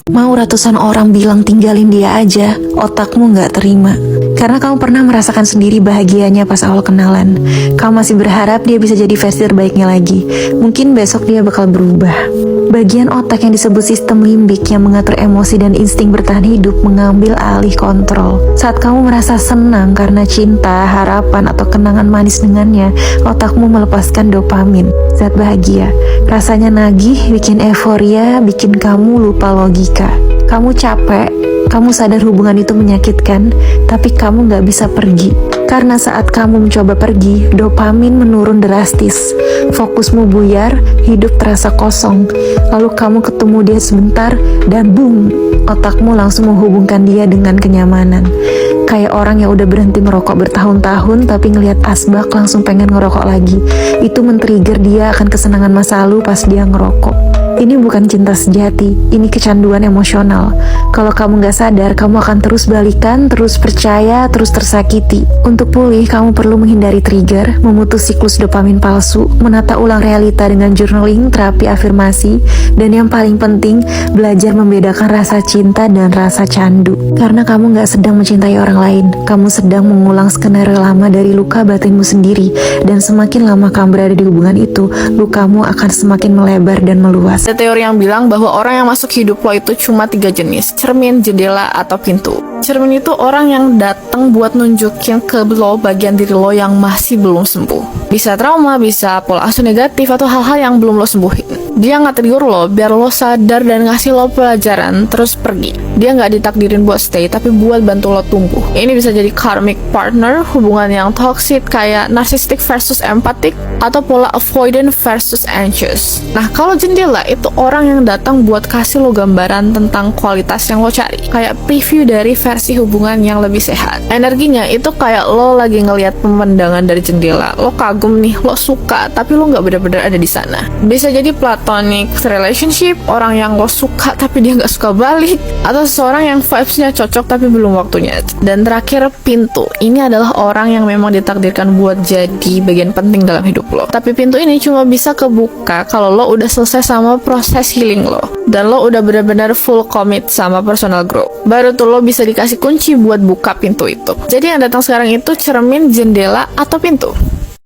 Mau ratusan orang bilang tinggalin dia aja, otakmu nggak terima. Karena kamu pernah merasakan sendiri bahagianya pas awal kenalan. Kamu masih berharap dia bisa jadi versi terbaiknya lagi. Mungkin besok dia bakal berubah. Bagian otak yang disebut sistem limbik yang mengatur emosi dan insting bertahan hidup mengambil alih kontrol. Saat kamu merasa senang karena cinta, harapan, atau kenangan manis dengannya, otakmu melepaskan dopamin, zat bahagia. Rasanya nagih, bikin euforia, bikin kamu lupa logika. Kamu capek, kamu sadar hubungan itu menyakitkan, tapi kamu nggak bisa pergi. Karena saat kamu mencoba pergi, dopamin menurun drastis. Fokusmu buyar, hidup terasa kosong. Lalu kamu ketemu dia sebentar, dan boom, otakmu langsung menghubungkan dia dengan kenyamanan. Kayak orang yang udah berhenti ngerokok bertahun-tahun, tapi ngelihat asbak langsung pengen ngerokok lagi. Itu men-trigger dia akan kesenangan masa lalu pas dia ngerokok. Ini bukan cinta sejati, ini kecanduan emosional. Kalau kamu nggak sadar, kamu akan terus balikan, terus percaya, terus tersakiti. Untuk pulih, kamu perlu menghindari trigger, memutus siklus dopamin palsu, menata ulang realita dengan journaling, terapi afirmasi, dan yang paling penting, belajar membedakan rasa cinta dan rasa candu. Karena kamu nggak sedang mencintai orang lain, kamu sedang mengulang skenario lama dari luka batinmu sendiri, dan semakin lama kamu berada di hubungan itu, lukamu akan semakin melebar dan meluas. Ada teori yang bilang bahwa orang yang masuk hidup lo itu cuma 3 jenis: cermin, jendela, atau pintu. Cermin itu orang yang datang buat nunjukin ke lo bagian diri lo yang masih belum sembuh. Bisa trauma, bisa pola asuh negatif, atau hal-hal yang belum lo sembuhin. Dia nge-trigger lo biar lo sadar dan ngasih lo pelajaran, terus pergi. Dia nggak ditakdirin buat stay, tapi buat bantu lo tumbuh. Ini bisa jadi karmic partner, hubungan yang toxic kayak narcissistic versus empathic, atau pola avoidant versus anxious. Nah, kalau jendela itu orang yang datang buat kasih lo gambaran tentang kualitas yang lo cari, kayak preview dari versi hubungan yang lebih sehat. Energinya itu kayak lo lagi ngelihat pemandangan dari jendela, lo kagum nih, lo suka, tapi lo nggak benar-benar ada di sana. Bisa jadi platonic relationship, orang yang lo suka tapi dia nggak suka balik, atau seseorang yang vibes-nya cocok tapi belum waktunya. Dan terakhir, pintu. Ini adalah orang yang memang ditakdirkan buat jadi bagian penting dalam hidup lo. Tapi pintu ini cuma bisa kebuka kalau lo udah selesai sama proses healing lo, dan lo udah benar-benar full commit sama personal growth. Baru tuh lo bisa dikasih kunci buat buka pintu itu. Jadi yang datang sekarang itu cermin, jendela, atau pintu?